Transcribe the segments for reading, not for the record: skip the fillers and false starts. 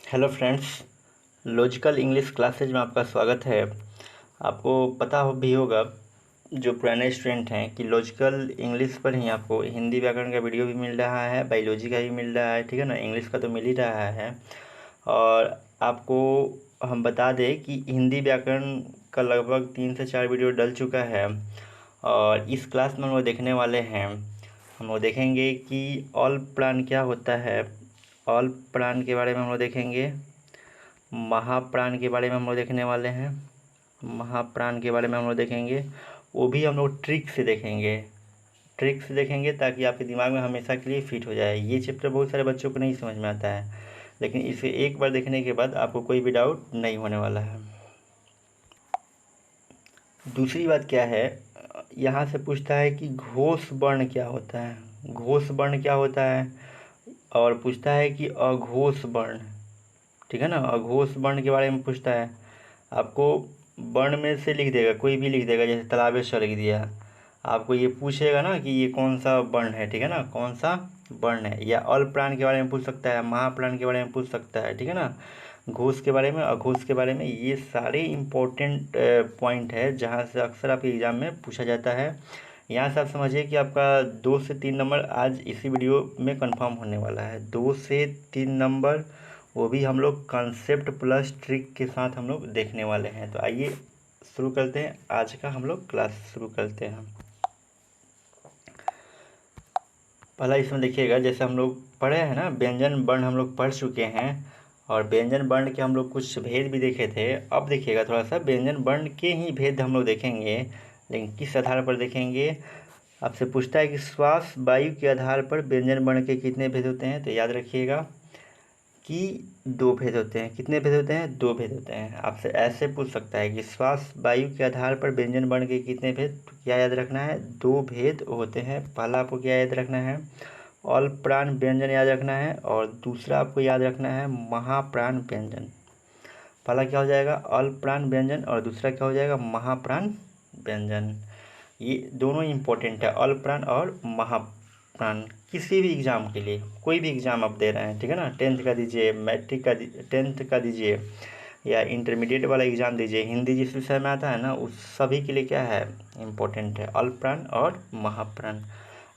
Hello friends, logical English classes में आपका स्वागत है। आपको पता हो भी होगा, जो पुराने स्टूडेंट हैं, कि लॉजिकल इंग्लिश पर ही आपको हिंदी व्याकरण का वीडियो भी मिल रहा है, बायोलॉजी का भी मिल रहा है, ठीक है ना। इंग्लिश का तो मिल ही रहा है। और आपको हम बता दें कि हिंदी व्याकरण का लगभग 3 से 4 वीडियो डल चुका है। और इस क्लास में हम लोग देखने वाले हैं, हम लोग देखेंगे कि ऑल प्राण क्या होता है। ऑल प्राण के बारे में हम लोग देखेंगे। महाप्राण के बारे में हम लोग देखने वाले हैं। महाप्राण के बारे में हम लोग देखेंगे, वो भी हम लोग ट्रिक से देखेंगे। ट्रिक से देखेंगे ताकि आपके दिमाग में हमेशा के लिए फिट हो जाए। ये चैप्टर बहुत सारे बच्चों को नहीं समझ में आता है, लेकिन इसे एक बार देखने के बाद आपको कोई भी डाउट नहीं होने वाला है। दूसरी बात क्या है, यहाँ से पूछता है कि घोष वर्ण क्या होता है। घोष वर्ण क्या होता है, और पूछता है कि अघोष वर्ण, ठीक है ना। अघोष वर्ण के बारे में पूछता है। आपको वर्ण में से लिख देगा, कोई भी लिख देगा, जैसे तालाबेश्वर लिख दिया। आपको ये पूछेगा ना कि ये कौन सा वर्ण है, ठीक है ना, कौन सा वर्ण है। या अल प्राण के बारे में पूछ सकता है, महाप्राण के बारे में पूछ सकता है, ठीक है ना। घोष के बारे में, अघोष के बारे में, ये सारे इम्पोर्टेंट पॉइंट है जहाँ से अक्सर आपके एग्ज़ाम में पूछा जाता है। यहाँ से आप समझिए कि आपका 2 से 3 नंबर आज इसी वीडियो में कंफर्म होने वाला है। 2 से 3 नंबर, वो भी हम लोग कॉन्सेप्ट प्लस ट्रिक के साथ हम लोग देखने वाले हैं। तो आइए शुरू करते हैं, आज का हम लोग क्लास शुरू करते हैं। पहला इसमें देखिएगा, जैसे हम लोग पढ़े हैं ना, व्यंजन वर्ण हम लोग पढ़ चुके हैं, और व्यंजन वर्ण के हम लोग कुछ भेद भी देखे थे। अब देखिएगा थोड़ा सा व्यंजन वर्ण के ही भेद हम लोग देखेंगे, लेकिन किस आधार पर देखेंगे। आपसे पूछता है कि श्वास वायु के आधार पर व्यंजन वर्ण के कितने भेद होते हैं, तो याद रखिएगा कि 2 भेद होते हैं। कितने भेद होते हैं? 2 भेद होते हैं। आपसे ऐसे पूछ सकता है कि श्वास वायु के आधार पर व्यंजन वर्ण के कितने भेद, तो क्या याद रखना है? 2 भेद होते हैं। पहला आपको क्या याद रखना है? ऑल प्राण व्यंजन याद रखना है, और दूसरा आपको याद रखना है महाप्राण व्यंजन। पहला क्या हो जाएगा? ऑल प्राण व्यंजन, और दूसरा क्या हो जाएगा? महाप्राण व्यंजन। ये दोनों इम्पोर्टेंट है, ऑल प्राण और महाप्राण। किसी भी एग्ज़ाम के लिए, कोई भी एग्ज़ाम आप दे रहे हैं, ठीक है ना, 10th का दीजिए, मैट्रिक का 10th का दीजिए, या इंटरमीडिएट वाला एग्ज़ाम दीजिए, हिंदी जिस विषय में आता है ना, उस सभी के लिए क्या है? इम्पोर्टेंट है ऑल प्राण और महाप्राण।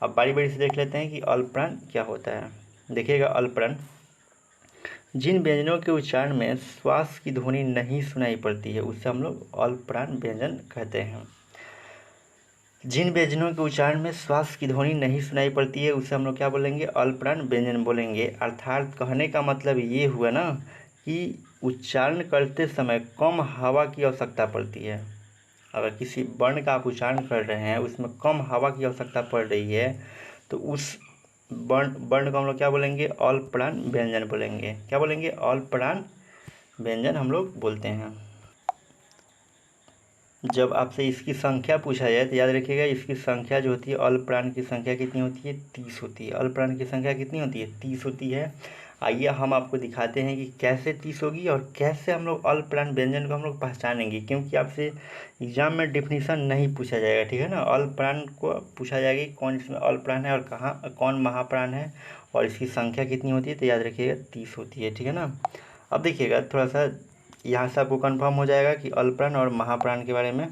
अब बारी बारी से देख लेते हैं कि ऑल प्राण क्या होता है। देखिएगा, ऑल प्राण, जिन व्यंजनों के उच्चारण में श्वास की ध्वनि नहीं सुनाई पड़ती है, उससे हम लोग ऑल प्राण व्यंजन कहते हैं। जिन व्यंजनों के उच्चारण में श्वास की ध्वनि नहीं सुनाई पड़ती है, उसे हम लोग क्या बोलेंगे? अल प्राण व्यंजन बोलेंगे। अर्थात कहने का मतलब ये हुआ ना कि उच्चारण करते समय कम हवा की आवश्यकता पड़ती है। अगर किसी वर्ण का आप उच्चारण कर रहे हैं, उसमें कम हवा की आवश्यकता पड़ रही है, तो उस वर्ण को हम लोग क्या बोलेंगे? अल प्राण व्यंजन बोलेंगे। क्या बोलेंगे? अल प्राण व्यंजन हम लोग बोलते हैं। जब आपसे इसकी संख्या पूछा जाए तो याद रखिएगा, इसकी संख्या जो होती है, अल प्राण की संख्या कितनी होती है? 30 होती है। अल प्राण की संख्या कितनी होती है? 30 होती है। आइए हम आपको दिखाते हैं कि कैसे 30 होगी, और कैसे हम लोग अल प्राण व्यंजन को हम लोग पहचानेंगे। क्योंकि आपसे एग्जाम में डिफिनीसन नहीं पूछा जाएगा, ठीक है ना। अल प्राण को पूछा जाएगा कि कौन इसमें अल प्राण है और कहाँ कौन महाप्राण है, और इसकी संख्या कितनी होती है, तो याद रखिएगा 30 होती है, ठीक है ना। अब देखिएगा थोड़ा सा, यहाँ से आपको कंफर्म हो जाएगा कि अल प्राण और महाप्राण के बारे में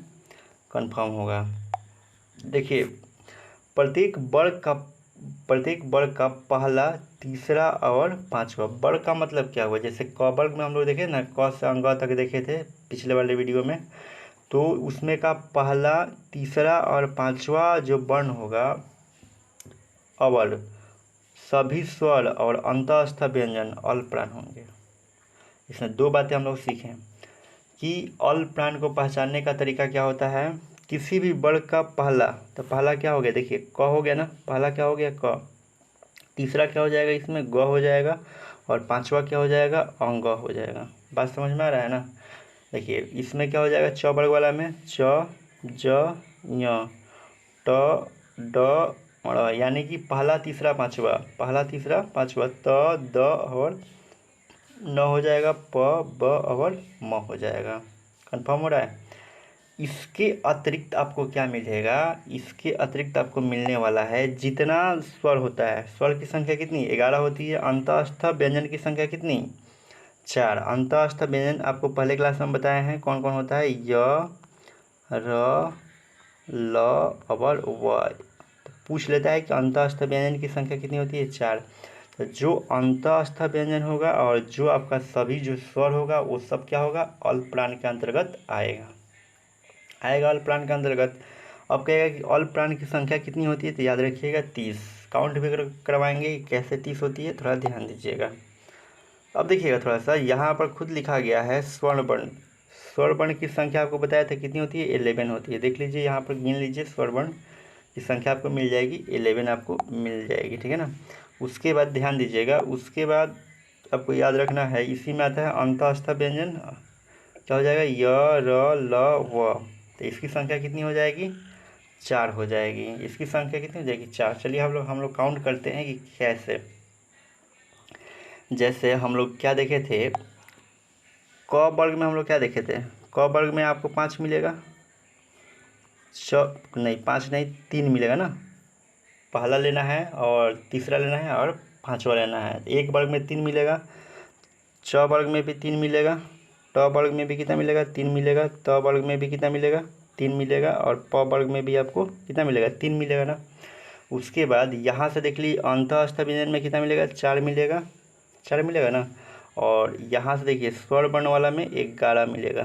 कंफर्म होगा। देखिए, प्रत्येक वर्ग का पहला, तीसरा और पांचवा। वर्ग का मतलब क्या हुआ? जैसे क वर्ग में हम लोग देखे ना, क से अंग तक देखे थे पिछले वाले वीडियो में, तो उसमें का पहला, तीसरा और पांचवा जो वर्ण होगा, अवर, सभी स्वर और अंतःस्थ व्यंजन अल प्राण होंगे। इसमें 2 बातें हम लोग सीखें कि अल प्राण को पहचानने का तरीका क्या होता है। किसी भी वर्ग का पहला, तो पहला क्या हो गया? देखिए, क हो गया ना, पहला क्या हो गया? क। तीसरा क्या हो जाएगा? इसमें ग हो जाएगा, और पांचवा क्या हो जाएगा? अंग हो जाएगा। बात समझ में आ रहा है ना। देखिए, इसमें क्या हो जाएगा? च वर्ग वाला में च, ज, ञ, ट, ड, ण, यानी कि पहला, तीसरा, पांचवा, पहला, तीसरा, पांचवा, त, द और न हो जाएगा, प, ब और म हो जाएगा। कंफर्म हो रहा है। इसके अतिरिक्त आपको क्या मिलेगा? इसके अतिरिक्त आपको मिलने वाला है, जितना स्वर होता है, स्वर की संख्या कितनी? 11 होती है। अंतःस्थ व्यंजन की संख्या कितनी? 4। अंतःस्थ व्यंजन आपको पहले क्लास में बताए हैं कौन कौन होता है, य, र, ल और व। तो पूछ लेता है कि अंतःस्थ व्यंजन की संख्या कितनी होती है, 4। तो जो अंतःस्थ व्यंजन होगा और जो आपका सभी जो स्वर होगा वो सब क्या होगा, अल्प प्राण के अंतर्गत आएगा अल्प प्राण के अंतर्गत। अब कहेगा कि अल्प प्राण की संख्या कितनी होती है, तो याद रखिएगा 30। काउंट भी करवाएंगे कैसे 30 होती है, थोड़ा ध्यान दीजिएगा। अब देखिएगा थोड़ा सा यहाँ पर खुद लिखा गया है स्वर्ण वर्ण। स्वर्ण वर्ण की संख्या आपको बताया था कितनी होती है, 11 होती है। देख लीजिए यहाँ पर गिन लीजिए, स्वर्ण वर्ण की संख्या आपको मिल जाएगी, 11 आपको मिल जाएगी, ठीक है ना। उसके बाद ध्यान दीजिएगा, उसके बाद आपको याद रखना है, इसी में आता है अंतःस्थ व्यंजन, क्या हो जाएगा, य, र, ल, व। तो इसकी संख्या कितनी हो जाएगी, 4 हो जाएगी। इसकी संख्या कितनी हो जाएगी, 4। चलिए हम लोग काउंट करते हैं कि कैसे। जैसे हम लोग क्या देखे थे, क वर्ग में हम लोग क्या देखे थे, क वर्ग में आपको 5 मिलेगा, नहीं 5 नहीं 3 मिलेगा ना। पहला लेना है और तीसरा लेना है और पांचवा लेना है। एक वर्ग में 3 मिलेगा, च वर्ग में भी 3 मिलेगा, ट वर्ग में भी कितना मिलेगा, 3 मिलेगा, त वर्ग में भी कितना मिलेगा, 3 मिलेगा, और प वर्ग में भी आपको कितना मिलेगा, 3 मिलेगा ना। उसके बाद यहाँ से देख लीजिए अंतःस्थ व्यंजन में कितना मिलेगा, 4 मिलेगा, 4 मिलेगा ना। और यहाँ से देखिए स्वर वर्ण वाला में 11 मिलेगा।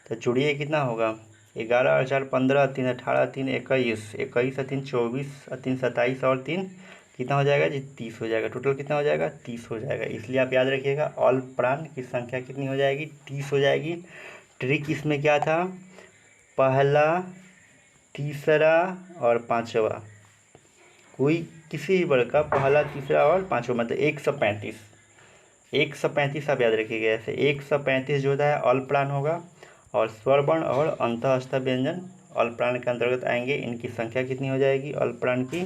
तो जोड़िए कितना होगा, 11 और 4 15, 3 18, 3 21, 21 और 3 24, और 3 27 और 3 कितना हो जाएगा जी, 30 हो जाएगा। टोटल कितना हो जाएगा, 30 हो जाएगा। इसलिए आप याद रखिएगा अल्प प्राण की संख्या कितनी हो जाएगी, 30 हो जाएगी। ट्रिक इसमें क्या था, पहला, तीसरा और पांचवा, कोई किसी भी वर्ग का पहला, तीसरा और पांचवा, मतलब 135। 135 आप याद रखिएगा ऐसे। 135 जो होता है अल्प प्राण होगा, और स्वर वर्ण और अंतःस्थ व्यंजन अल्प प्राण के अंतर्गत आएंगे। इनकी संख्या कितनी हो जाएगी अल्प प्राण की,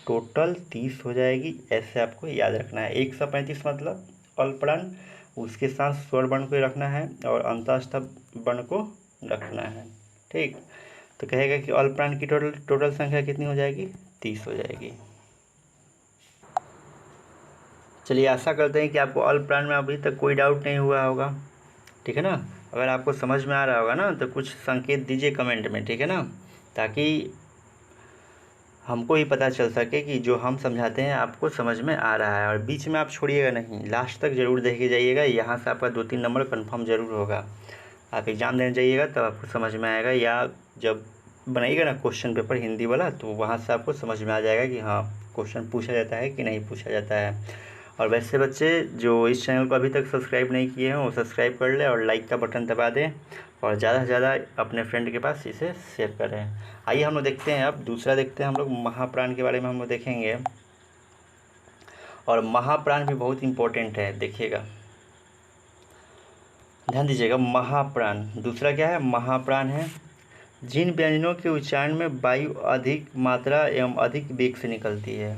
टोटल 30 हो जाएगी। ऐसे आपको याद रखना है। 135 मतलब अल्प प्राण, उसके साथ स्वर वर्ण को रखना है और अंतःस्थ वर्ण को रखना है, ठीक। तो कहेगा कि अल्प प्राण की टोटल संख्या कितनी हो जाएगी, 30 हो जाएगी। चलिए आशा करते हैं कि आपको अल्प प्राण में अभी तक कोई डाउट नहीं हुआ होगा, ठीक है ना। अगर आपको समझ में आ रहा होगा ना तो कुछ संकेत दीजिए कमेंट में, ठीक है ना, ताकि हमको ही पता चल सके कि जो हम समझाते हैं आपको समझ में आ रहा है। और बीच में आप छोड़िएगा नहीं, लास्ट तक ज़रूर देख के जाइएगा, यहाँ से आपका 2-3 नंबर कन्फर्म ज़रूर होगा। आप एग्ज़ाम देने जाइएगा तब आपको समझ में आएगा, या जब बनाइएगा ना क्वेश्चन पेपर हिंदी वाला, तो वहाँ से आपको समझ में आ जाएगा कि हाँ क्वेश्चन पूछा जाता है कि नहीं पूछा जाता है। और वैसे बच्चे जो इस चैनल को अभी तक सब्सक्राइब नहीं किए हैं वो सब्सक्राइब कर लें और लाइक का बटन दबा दें, और ज़्यादा से ज़्यादा अपने फ्रेंड के पास इसे शेयर करें। आइए हम लोग देखते हैं, अब दूसरा देखते हैं हम लोग महाप्राण के बारे में हम लोग देखेंगे। और महाप्राण भी बहुत इम्पोर्टेंट है, देखिएगा ध्यान दीजिएगा। महाप्राण दूसरा क्या है, महाप्राण है जिन व्यंजनों के उच्चारण में वायु अधिक मात्रा एवं अधिक वेग से निकलती है।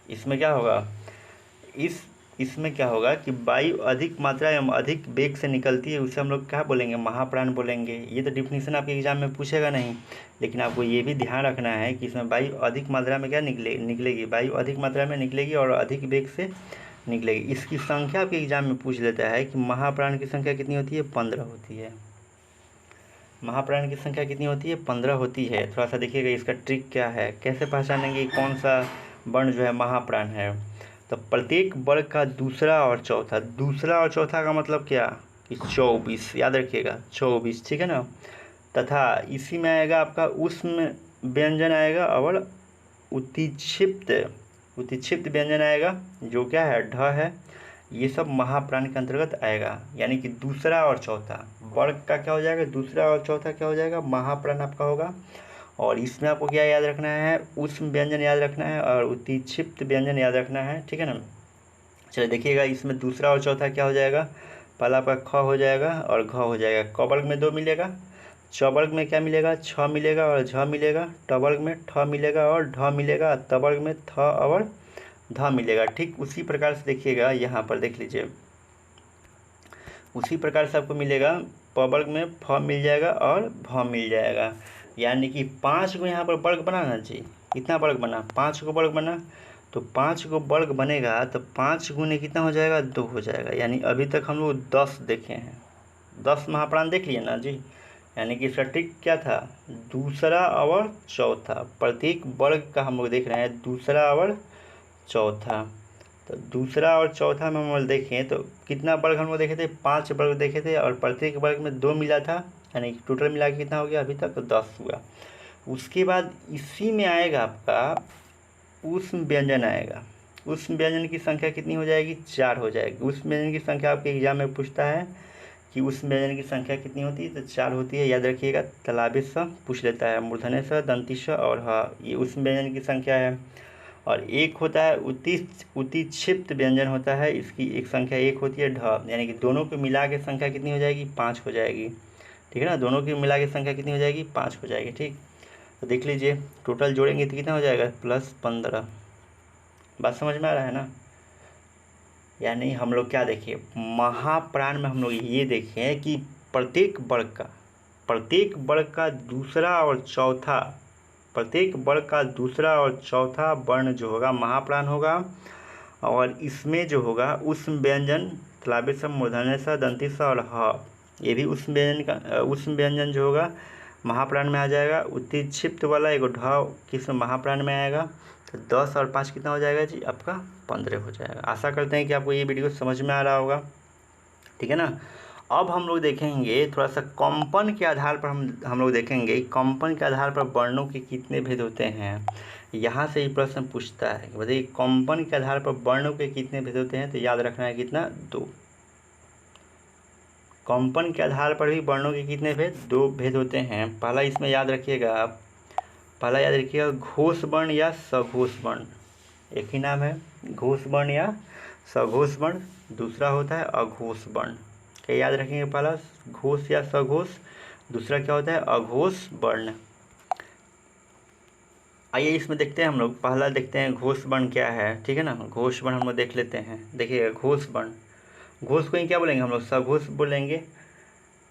इसमें क्या होगा, इसमें क्या होगा कि वायु अधिक मात्रा एवं अधिक वेग से निकलती है, उसे हम लोग क्या बोलेंगे, महाप्राण बोलेंगे। ये तो डिफिनीशन आपके एग्जाम में पूछेगा नहीं, लेकिन आपको ये भी ध्यान रखना है कि इसमें वायु अधिक मात्रा में क्या निकलेगी, वायु अधिक मात्रा में निकलेगी और अधिक वेग से निकलेगी। इसकी संख्या आपके एग्जाम में पूछ लेता है कि महाप्राण की संख्या कितनी होती है, 15 होती है। महाप्राण की संख्या कितनी होती है, 15 होती है। थोड़ा सा देखिएगा इसका ट्रिक क्या है, कैसे पहचानेंगे कौन सा वर्ण जो है महाप्राण है। तो प्रत्येक वर्ग का दूसरा और चौथा का मतलब क्या कि 24, याद रखिएगा 24, ठीक है ना। तथा इसी में आएगा आपका उष्म व्यंजन आएगा और उत्क्षिप्त व्यंजन आएगा, जो क्या है ढ है। ये सब महाप्राण के अंतर्गत आएगा, यानी कि दूसरा और चौथा वर्ग का क्या हो जाएगा, दूसरा और चौथा क्या हो जाएगा, महाप्राण आपका होगा। और इसमें आपको क्या याद रखना है, उष्म व्यंजन याद रखना है और उत्क्षिप्त व्यंजन याद रखना है, ठीक है ना। चलिए देखिएगा इसमें दूसरा और चौथा क्या हो जाएगा, पहला आपका ख हो जाएगा और घ हो जाएगा। क वर्ग में 2 मिलेगा, च वर्ग में क्या मिलेगा, 6 मिलेगा और झ मिलेगा, ट वर्ग में ठ मिलेगा और ढ मिलेगा, त वर्ग में थ और ध मिलेगा। ठीक उसी प्रकार से देखिएगा यहाँ पर देख लीजिए, उसी प्रकार से आपको मिलेगा, प वर्ग में फ मिल जाएगा और भ मिल जाएगा। यानी कि 5 को यहाँ पर वर्ग बना ना जी, कितना वर्ग बना, 5 को वर्ग बना। तो 5 गो वर्ग बनेगा तो 5 गुने कितना हो जाएगा, 2 हो जाएगा। यानी अभी तक हम लोग 10 देखे हैं, 10 महाप्राण देख लिए ना जी। यानी कि इसका ट्रिक क्या था, दूसरा और चौथा, प्रत्येक वर्ग का हम लोग देख रहे हैं दूसरा और चौथा। तो दूसरा और चौथा में हम लोग देखें तो कितना वर्ग हम लोग देखे थे, 5 वर्ग देखे थे, और प्रत्येक वर्ग में 2 मिला था, यानी कि टोटल मिला के कितना हो गया अभी तक, 10 हुआ। उसके बाद इसी में आएगा आपका ऊष्म व्यंजन आएगा। ऊष्म व्यंजन की संख्या कितनी हो जाएगी, 4 हो जाएगी। ऊष्म व्यंजन की संख्या आपके एग्जाम में पूछता है कि ऊष्म व्यंजन की संख्या कितनी होती है, तो 4 होती है, याद रखिएगा। तालाबे स पूछ लेता है, मूर्धन्य स, दंती स और ह, ये ऊष्म व्यंजन की संख्या है। और एक होता है उतिक्षिप्त व्यंजन होता है, इसकी एक संख्या 1 होती है, ढ, यानी कि दोनों को मिला के संख्या कितनी हो जाएगी, 5 हो जाएगी। ठीक है ना, दोनों की मिला के संख्या कितनी हो जाएगी, 5 हो जाएगी। ठीक, तो देख लीजिए टोटल जोड़ेंगे तो कितना हो जाएगा, +15। बात समझ में आ रहा है ना। यानी हम लोग क्या देखिए, महाप्राण में हम लोग ये देखें कि प्रत्येक वर्ग का दूसरा और चौथा, प्रत्येक वर्ग का दूसरा और चौथा वर्ण जो होगा महाप्राण होगा। और इसमें जो होगा ऊष्म व्यंजन, तालाबे स, मूर्धन्य स, दंती स और ह, ये भी ऊष्म व्यंजन जो होगा महाप्राण में आ जाएगा। उतिक्षिप्त वाला एगो ढ किस महाप्राण में आएगा। तो 10 और 5 कितना हो जाएगा जी, आपका 15 हो जाएगा। आशा करते हैं कि आपको ये वीडियो समझ में आ रहा होगा। ठीक है ना। अब हम लोग देखेंगे थोड़ा सा कंपन के आधार पर, हम लोग देखेंगे कंपन के आधार पर वर्णों के कितने भेद होते हैं। यहाँ से ही प्रश्न पूछता है कि बताइए कंपन के आधार पर वर्णों के कितने भेद होते हैं। तो याद रखना है कितना, 2। कंपन के आधार पर भी वर्णों के कितने भेद, 2 भेद होते हैं। पहला इसमें याद रखिएगा आप, पहला याद रखिएगा घोष वर्ण या सघोष वर्ण, एक ही नाम है, घोष वर्ण या सघोष वर्ण। दूसरा होता है अघोष वर्ण। क्या याद रखेंगे, पहला घोष या सघोष, दूसरा क्या होता है अघोष वर्ण। आइए इसमें देखते हैं हम लोग, पहला देखते हैं घोष वर्ण क्या है। ठीक है ना, घोष वर्ण हम लोग देख लेते हैं। देखिएगा घोष वर्ण, घोष को ही क्या बोलेंगे हम लोग, सघोष बोलेंगे।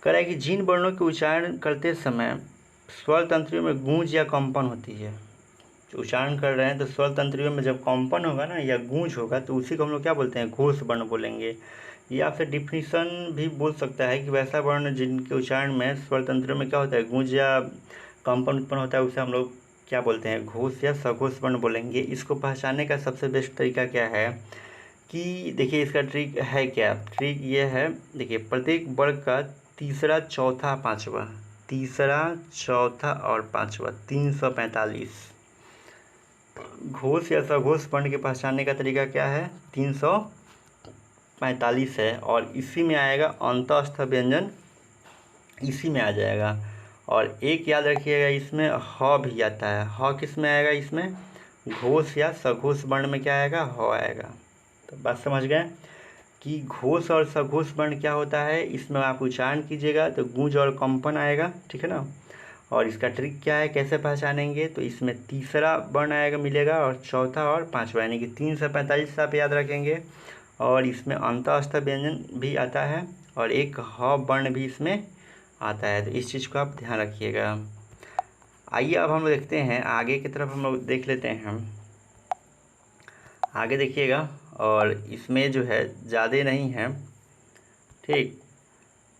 कह रहा है कि जिन वर्णों के उच्चारण करते समय स्वर तंत्रियों में गूंज या कंपन होती है, जो उच्चारण कर रहे हैं तो स्वर तंत्रियों में जब कंपन होगा ना या गूंज होगा तो उसी को हम लोग क्या बोलते हैं, घोष वर्ण बोलेंगे। ये आपसे डिफिनीसन भी बोल सकता है कि वैसा वर्ण जिनके उच्चारण में स्वर तंत्रियों में क्या होता है, गूंज या कंपन उत्पन्न होता है, उसे हम लोग क्या बोलते हैं, घोष या सघोष वर्ण बोलेंगे। इसको पहचानने का सबसे बेस्ट तरीका क्या है कि देखिए इसका ट्रिक है क्या, ट्रिक ये है, देखिए प्रत्येक वर्ग का तीसरा चौथा पांचवा, तीसरा चौथा और पांचवा, 345। घोष या सघोष वर्ण के पहचानने का तरीका क्या है, 345 है। और इसी में आएगा अंतःस्थ व्यंजन, इसी में आ जाएगा। और एक याद रखिएगा इसमें ह भी आता है। ह किस में आएगा, इसमें घोष या सघोष वर्ण में क्या आएगा, ह आएगा। तो बात समझ गए कि घोष और सघोष वर्ण क्या होता है। इसमें आप उच्चारण कीजिएगा तो गूंज और कंपन आएगा। ठीक है ना। और इसका ट्रिक क्या है, कैसे पहचानेंगे, तो इसमें तीसरा वर्ण आएगा मिलेगा और चौथा और पांचवा, यानी कि 345 आप याद रखेंगे। और इसमें अंतःस्थ व्यंजन भी आता है और एक ह वर्ण भी इसमें आता है। तो इस चीज़ को आप ध्यान रखिएगा। आइए अब हम लोग देखते हैं आगे की तरफ, हम लोग देख लेते हैं। हम आगे देखिएगा, और इसमें जो है ज़्यादा नहीं है, ठीक,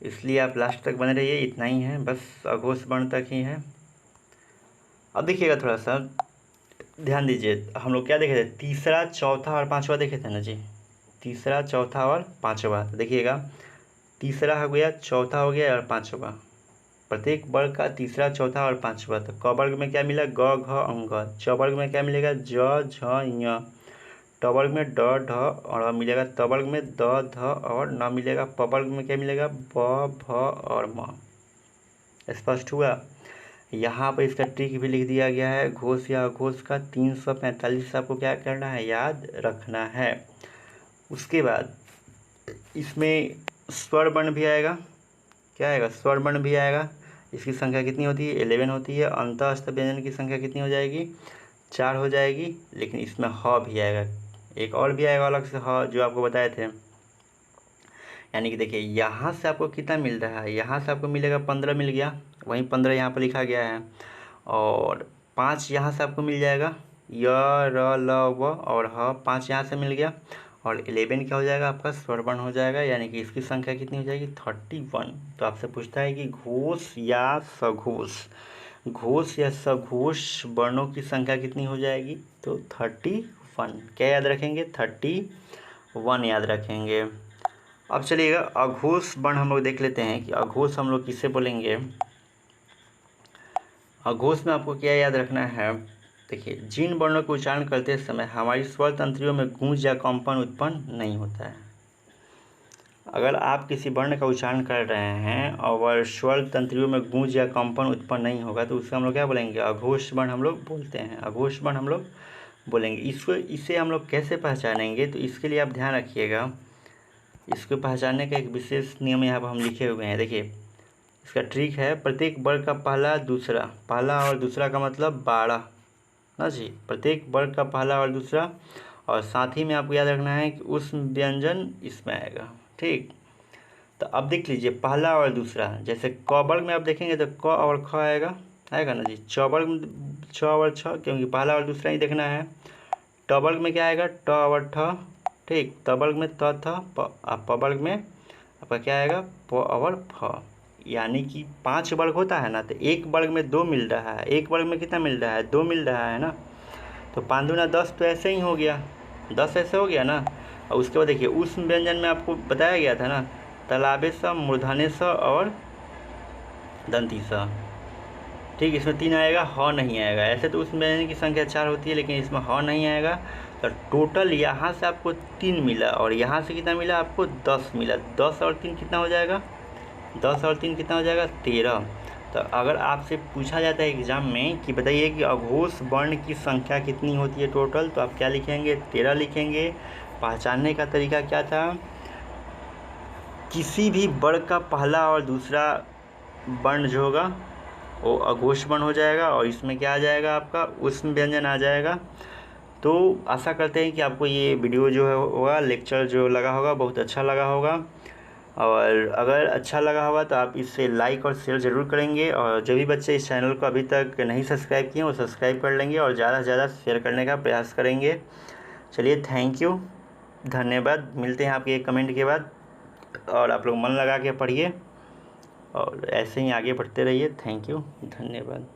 इसलिए आप लास्ट तक बने रहिए। इतना ही है, बस अघोष वर्ण तक ही है। अब देखिएगा थोड़ा सा ध्यान दीजिए, हम लोग क्या देखे थे, तीसरा चौथा और पांचवा देखे थे ना जी, तीसरा चौथा और पांचवा। तो देखिएगा तीसरा हो गया, चौथा हो गया और पांचवा, प्रत्येक वर्ग का तीसरा चौथा और पांचवा। तो क वर्ग में क्या मिला, ग घ अंग। च वर्ग में क्या मिलेगा, ज झ ञ। ट वर्ग में ड ढ और मिलेगा। त वर्ग में द ध और न मिलेगा। प वर्ग में क्या मिलेगा, ब भ और म। स्पष्ट हुआ। यहाँ पर इसका ट्रिक भी लिख दिया गया है, घोष या अघोष का 345 आपको क्या करना है, याद रखना है। उसके बाद इसमें स्वर वर्ण भी आएगा, क्या आएगा, स्वर वर्ण भी आएगा। इसकी संख्या कितनी होती है, 11 होती है। अंतःस्थ व्यंजन की संख्या कितनी हो जाएगी, 4 हो जाएगी। लेकिन इसमें ह भी आएगा, एक और भी आएगा अलग से ह, जो आपको बताए थे। यानी कि देखिए यहाँ से आपको कितना मिल रहा है, यहाँ से आपको मिलेगा 15 मिल गया, वहीं 15 यहाँ पर लिखा गया है। और 5 यहाँ से आपको मिल जाएगा, य र ल व और ह 5 यहाँ से मिल गया। और 11 क्या हो जाएगा आपका स्वर वर्ण हो जाएगा, यानी कि इसकी संख्या कितनी हो जाएगी 31। तो आपसे पूछता है कि घोष या सघोष वर्णों की संख्या कितनी हो जाएगी, तो 31। क्या याद रखेंगे 31 याद रखेंगे। अब चलिएगा अघोष वर्ण हम लोग देख लेते हैं कि अघोष हम लोग किसे बोलेंगे। अघोष में आपको क्या याद रखना है, देखिए जिन वर्णों को उच्चारण करते समय हमारी स्वर तंत्रियों में गूंज या कंपन उत्पन्न नहीं होता है। अगर आप किसी वर्ण का उच्चारण कर रहे हैं और स्वर तंत्रियों में गूंज या कंपन उत्पन्न नहीं होगा तो उसको हम लोग क्या बोलेंगे, अघोष वर्ण हम लोग बोलते हैं, अघोष वर्ण हम लोग बोलेंगे। इसे हम लोग कैसे पहचानेंगे, तो इसके लिए आप ध्यान रखिएगा, इसको पहचानने का एक विशेष नियम यहाँ पर हम लिखे हुए हैं। देखिए इसका ट्रिक है, प्रत्येक वर्ग का पहला और दूसरा का मतलब 12 ना जी, प्रत्येक वर्ग का पहला और दूसरा, और साथ ही में आपको याद रखना है कि उस व्यंजन इसमें आएगा। ठीक, तो अब देख लीजिए पहला और दूसरा, जैसे क वर्ग में आप देखेंगे तो क और ख आएगा ना जी। च वर्ग में छ और छ, क्योंकि पहला और दूसरा ही देखना है। ट वर्ग में क्या आएगा ट और ठ। ठीक, त वर्ग में त थ प, प वर्ग में आपका क्या आएगा प और फ। यानी कि 5 वर्ग होता है ना, तो एक वर्ग में 2 मिल रहा है, एक वर्ग में कितना मिल रहा है 2 मिल रहा है ना। तो 5 दूना 10, तो ऐसे ही हो गया 10, ऐसे हो गया ना। और उसके बाद देखिए उस व्यंजन में आपको बताया गया था ना, तालाबे स, मूर्धन्य स और दंती स। ठीक, इसमें 3 आएगा, ह नहीं आएगा। ऐसे तो उस व्यंजन की संख्या 4 होती है, लेकिन इसमें ह नहीं आएगा। तो टोटल यहाँ से आपको 3 मिला और यहाँ से कितना मिला आपको 10 मिला। 10 और 3 कितना हो जाएगा 10 और 3 कितना हो जाएगा 13। तो अगर आपसे पूछा जाता है एग्ज़ाम में कि बताइए कि अघोष वर्ण की संख्या कितनी होती है टोटल, तो आप क्या लिखेंगे 13 लिखेंगे। पहचानने का तरीका क्या था, किसी भी वर्ग का पहला और दूसरा वर्ण जो होगा वो अघोष वर्ण हो जाएगा और इसमें क्या आ जाएगा आपका उष्म व्यंजन आ जाएगा। तो आशा करते हैं कि आपको ये वीडियो जो है होगा, लेक्चर जो लगा होगा बहुत अच्छा लगा होगा। और अगर अच्छा लगा होगा तो आप इसे लाइक और शेयर ज़रूर करेंगे, और जो भी बच्चे इस चैनल को अभी तक नहीं सब्सक्राइब किए वो सब्सक्राइब कर लेंगे और ज़्यादा से ज़्यादा शेयर करने का प्रयास करेंगे। चलिए थैंक यू, धन्यवाद। मिलते हैं आपके एक कमेंट के बाद, और आप लोग मन लगा के पढ़िए और ऐसे ही आगे बढ़ते रहिए। थैंक यू, धन्यवाद।